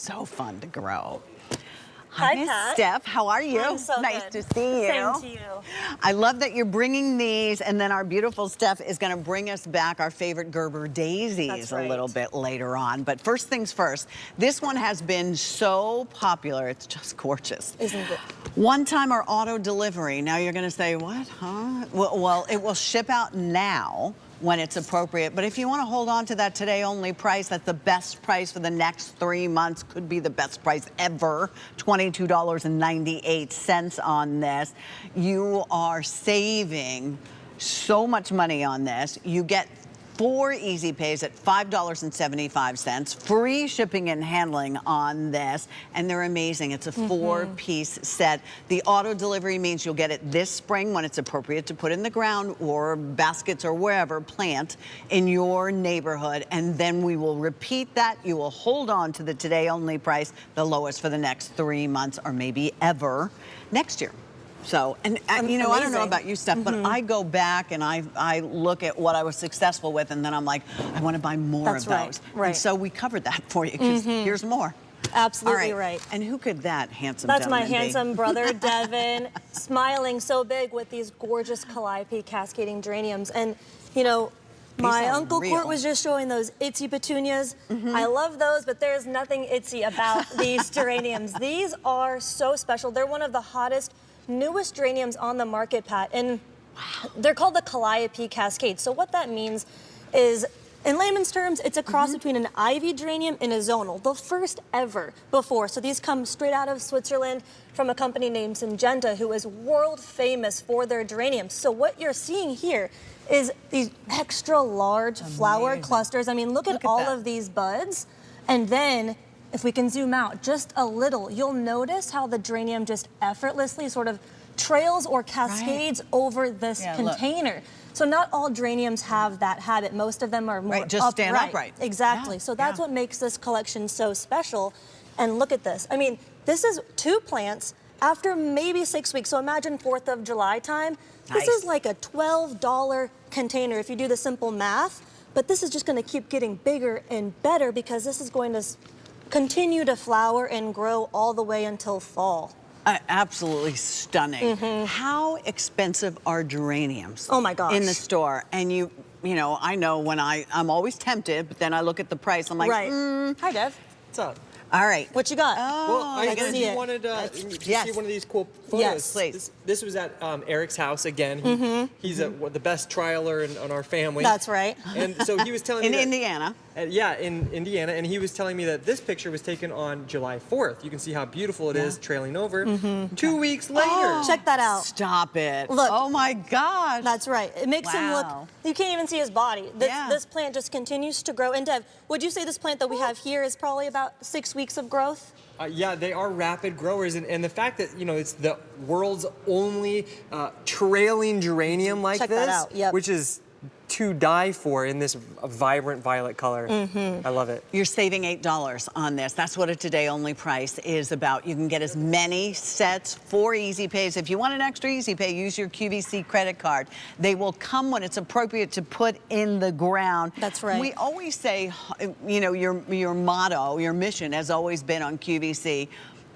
so fun to grow. Hi, Miss Pat. Steph, how are you? I'm so nice good. to see you. Same to you. I love that you're bringing these, and then our beautiful Steph is going to bring us back our favorite Gerber daisies That's a right. little bit later on. But first things first, this one has been so popular. It's just gorgeous. Isn't it? One time our auto delivery. Now you're going to say, what, huh? Well, it will ship out now when it's appropriate. But if you want to hold on to that today only price, that's the best price for the next 3 months, could be the best price ever, $22.98 on this. You are saving so much money on this. You get 4 easy pays at $5.75, free shipping and handling on this, and they're amazing. It's a 4-piece set. The auto delivery means you'll get it this spring when it's appropriate to put in the ground or baskets or wherever, plant in your neighborhood, and then we will repeat that. You will hold on to the today only price, the lowest for the next 3 months or maybe ever next year. So, and you know, I don't know about you, Steph, but I go back and I look at what I was successful with, and then I'm like, I want to buy more of those. Right. And so we covered that for you, because here's more. Absolutely All right. And who could that handsome That's my gentleman be? handsome brother, Devin, smiling so big with these gorgeous Calliope cascading geraniums. And, you know, my Uncle Court was just showing those itsy petunias. I love those, but there's nothing itsy about these geraniums. These are so special. They're one of the hottest, newest geraniums on the market, Pat, and they're called the Caliope Cascade. So what that means is, in layman's terms, it's a cross between an ivy geranium and a zonal, the first ever before. So these come straight out of Switzerland from a company named Syngenta, who is world famous for their geraniums. So what you're seeing here is these extra large flower clusters. I mean, look at all of these buds, and then if we can zoom out just a little, you'll notice how the geranium just effortlessly sort of trails or cascades over this container. Look. So not all geraniums have that habit. Most of them are more just stand upright. Exactly. So that's what makes this collection so special. And look at this. I mean, this is 2 plants after maybe 6 weeks. So imagine 4th of July time. This is like a $12 container if you do the simple math. But this is just going to keep getting bigger and better, because this is going to continue to flower and grow all the way until fall. Absolutely stunning. How expensive are geraniums? Oh my gosh. In the store? And you know, I know when I'm always tempted, but then I look at the price, I'm like, Hi, Dev. What's up? All right. What you got? Well, I guess see you it. wanted to see one of these cool photos. Yes, please. This was at Eric's house again. He's the best trialer in our family. That's right. And so he was telling me In that, Indiana. Yeah, in Indiana, and he was telling me that this picture was taken on July 4th. You can see how beautiful it is trailing over. 2 weeks later. Check that out. Stop it. Look. Oh my gosh. That's right. It makes him look, you can't even see his body. This plant just continues to grow. And Dev, would you say this plant that we have here is probably about 6 weeks of growth? Yeah, they are rapid growers, and the fact that, you know, it's the world's only trailing geranium like Check this, that out. Yep. which is to die for in this vibrant violet color. I love it. You're saving $8 on this. That's what a today only price is about. You can get as many sets, 4 easy pays. If you want an extra easy pay, use your QVC credit card. They will come when it's appropriate to put in the ground. That's right. We always say, you know, your motto, your mission has always been on QVC,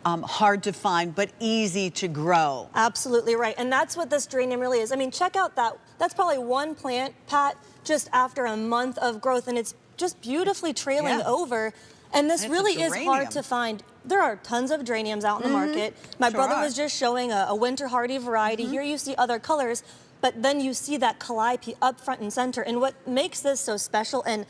hard to find, but easy to grow. Absolutely right. And that's what this geranium really is. I mean, check out that. That's probably one plant, Pat, just after a month of growth, and it's just beautifully trailing over. And this really is hard to find. There are tons of geraniums out in the market. My brother was just showing a winter hardy variety. Here you see other colors, but then you see that Calliope up front and center. And what makes this so special, and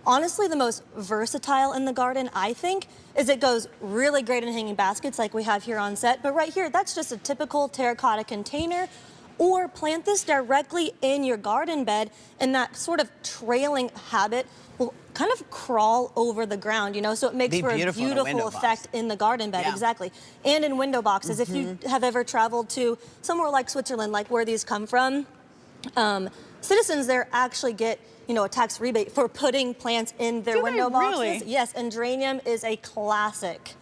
honestly the most versatile in the garden, I think, is it goes really great in hanging baskets like we have here on set. But right here, that's just a typical terracotta container. Or plant this directly in your garden bed, and that sort of trailing habit will kind of crawl over the ground, you know, so it makes for a beautiful effect in the garden bed, exactly. And in window boxes. If you have ever traveled to somewhere like Switzerland, like where these come from, citizens there actually get, you know, a tax rebate for putting plants in their window boxes. Yes, and geranium is a classic.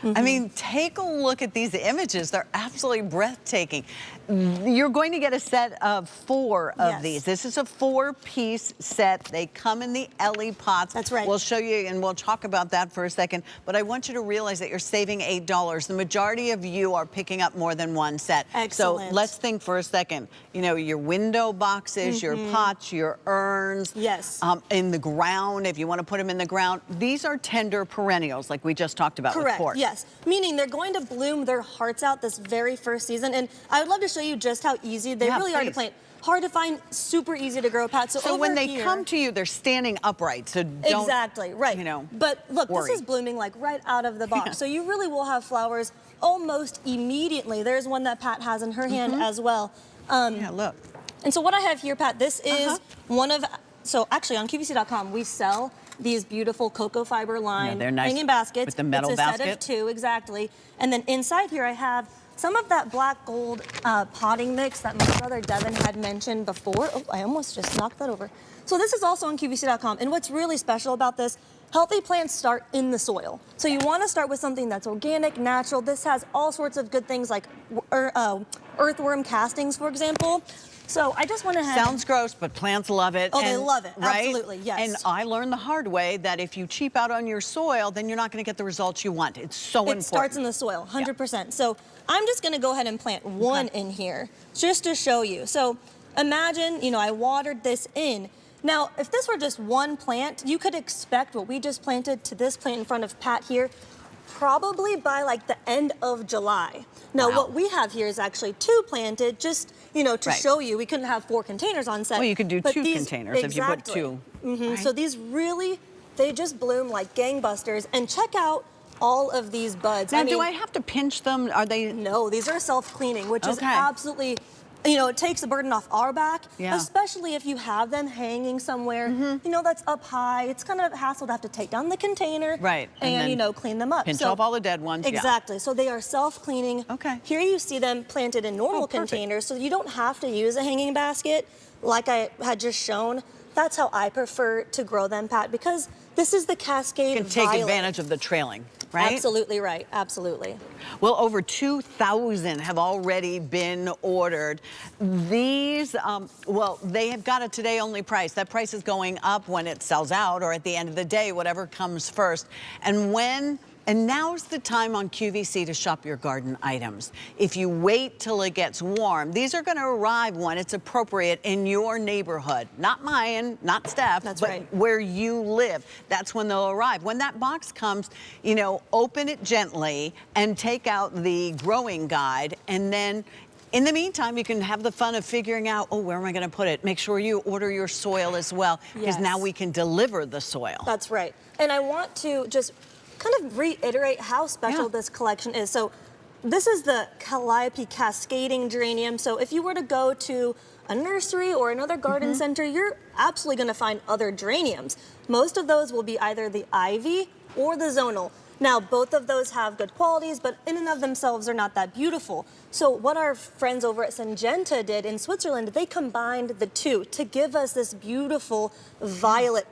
I mean, take a look at these images. They're absolutely breathtaking. You're going to get a set of 4 of these. This is a 4-piece set. They come in the Ellie pots. That's right. We'll show you, and we'll talk about that for a second. But I want you to realize that you're saving $8. The majority of you are picking up more than one set. Excellent. So let's think for a second. You know, your window boxes, your pots, your urns. Yes. In the ground, if you want to put them in the ground. These are tender perennials, like we just talked about with quartz. Yes. Meaning they're going to bloom their hearts out this very first season. And I would love to show you just how easy they really are to plant. Hard to find, super easy to grow, Pat. So when they come to you, they're standing upright. So don't, exactly, right. You know, but look, worry. This is blooming like right out of the box. So you really will have flowers almost immediately. There's one that Pat has in her hand as well. Yeah, look. And so what I have here, Pat, this is one of, so actually on QVC.com, we sell these beautiful cocoa fiber lined hanging baskets. With the metal it's a basket. set of 2, exactly. And then inside here I have some of that black gold potting mix that my brother Devin had mentioned before. Oh, I almost just knocked that over. So this is also on QVC.com. And what's really special about this, healthy plants start in the soil. So you want to start with something that's organic, natural. This has all sorts of good things like earthworm castings, for example. So I just went ahead. Sounds gross, but plants love it. Oh, they love it. Right? Absolutely, yes. And I learned the hard way that if you cheap out on your soil, then you're not going to get the results you want. It's so important. It starts in the soil, 100%. So I'm just going to go ahead and plant one in here just to show you. So imagine, you know, I watered this in. Now, if this were just one plant, you could expect what we just planted to this plant in front of Pat here probably by like the end of July. Now, what we have here is actually 2 planted, just, you know, to show you. We couldn't have 4 containers on set. Well, you could do 2 containers if you put 2. Right? So these really, they just bloom like gangbusters. And check out all of these buds. Now, I mean, do I have to pinch them? Are they? No, these are self-cleaning, which is absolutely, you know, it takes the burden off our back, especially if you have them hanging somewhere, you know, that's up high. It's kind of a hassle to have to take down the container and you know, clean them up. Pinch off all the dead ones. Exactly. So they are self-cleaning. Here you see them planted in normal containers, so you don't have to use a hanging basket like I had just shown. That's how I prefer to grow them, Pat, because this is the Cascade Violet. You can take advantage of the trailing, right? Absolutely right, absolutely. Well, over 2,000 have already been ordered. These, well, they have got a today-only price. That price is going up when it sells out or at the end of the day, whatever comes first. And now's the time on QVC to shop your garden items. If you wait till it gets warm, these are going to arrive when it's appropriate in your neighborhood. Not mine, not Steph, but where you live. That's when they'll arrive. When that box comes, you know, open it gently and take out the growing guide, and then in the meantime, you can have the fun of figuring out, oh, where am I going to put it? Make sure you order your soil as well, because now we can deliver the soil. That's right. And I want to just kind of reiterate how special this collection is. So this is the Caliope Cascading Geranium. So if you were to go to a nursery or another garden center, you're absolutely going to find other geraniums. Most of those will be either the ivy or the zonal. Now, both of those have good qualities, but in and of themselves are not that beautiful. So what our friends over at Syngenta did in Switzerland, they combined the 2 to give us this beautiful violet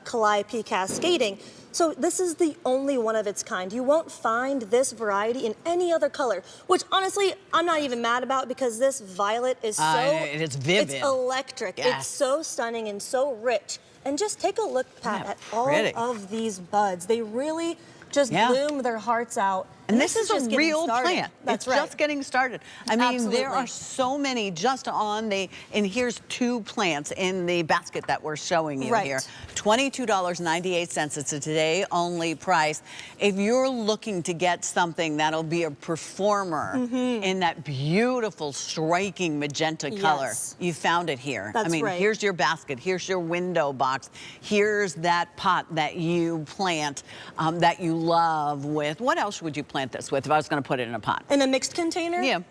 Calliope Cascading. So this is the only one of its kind. You won't find this variety in any other color, which honestly, I'm not even mad about, because this violet is so, it's vivid. It's electric. It's so stunning and so rich. And just take a look, Pat, at all of these buds. They really just bloom their hearts out. And this is a real plant. That's it's just getting started. I mean, there are so many just on the, and here's 2 plants in the basket that we're showing you here. $22.98. It's a today-only price. If you're looking to get something that'll be a performer in that beautiful, striking magenta color, you found it here. I mean, here's your basket. Here's your window box. Here's that pot that you plant that you love with. What else would you plant this with if I was going to put it in a pot? In a mixed container? Yeah.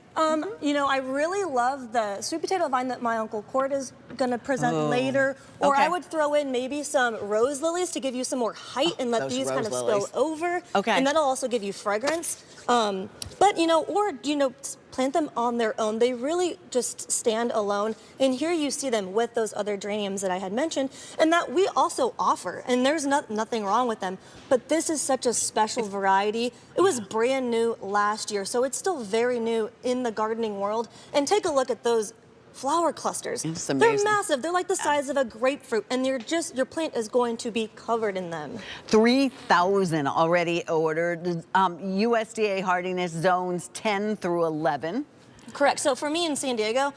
You know, I really love the sweet potato vine that my Uncle Cord is going to present later. Or I would throw in maybe some rose lilies to give you some more height and let these kind of spill over. And that'll also give you fragrance. But, you know, or, you know, plant them on their own. They really just stand alone. And here you see them with those other geraniums that I had mentioned and that we also offer. And there's nothing wrong with them. But this is such a special variety. It was brand new last year, so it's still very new in the gardening world. And take a look at those flower clusters. It's amazing. They're massive. They're like the size of a grapefruit, and your plant is going to be covered in them. 3,000 already ordered. USDA hardiness zones 10 through 11. Correct. So for me in San Diego,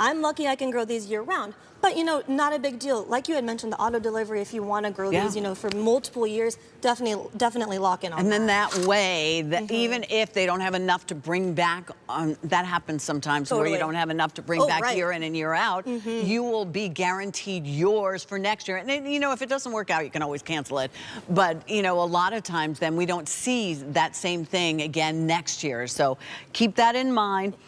I'm lucky I can grow these year round. But, you know, not a big deal. Like you had mentioned, the auto delivery, if you want to grow these, you know, for multiple years, definitely lock in on And then that. that way, that even if they don't have enough to bring back, that happens sometimes where you don't have enough to bring back year in and year out, you will be guaranteed yours for next year. And then, you know, if it doesn't work out, you can always cancel it. But, you know, a lot of times then we don't see that same thing again next year. So keep that in mind.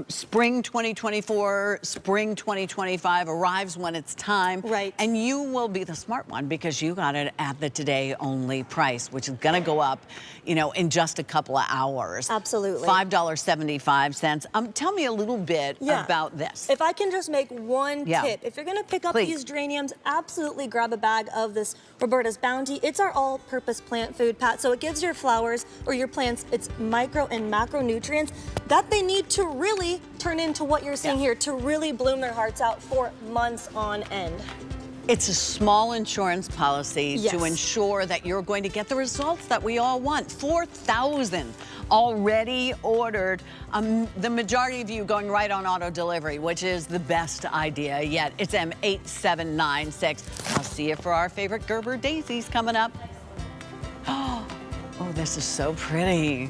Spring 2024, spring 2025 arrives when it's time. Right. And you will be the smart one because you got it at the today only price, which is going to go up, you know, in just a couple of hours. Absolutely. $5.75. Tell me a little bit about this. If I can just make one tip, if you're going to pick up Please. these geraniums, absolutely grab a bag of this Roberta's Bounty. It's our all-purpose plant food, Pat. So it gives your flowers or your plants its micro and macronutrients that they need to really turn into what you're seeing here, to really bloom their hearts out for months on end. It's a small insurance policy to ensure that you're going to get the results that we all want. 4,000 already ordered. The majority of you going right on auto delivery, which is the best idea yet. It's M8796. I'll see you for our favorite Gerber daisies coming up. Oh, this is so pretty.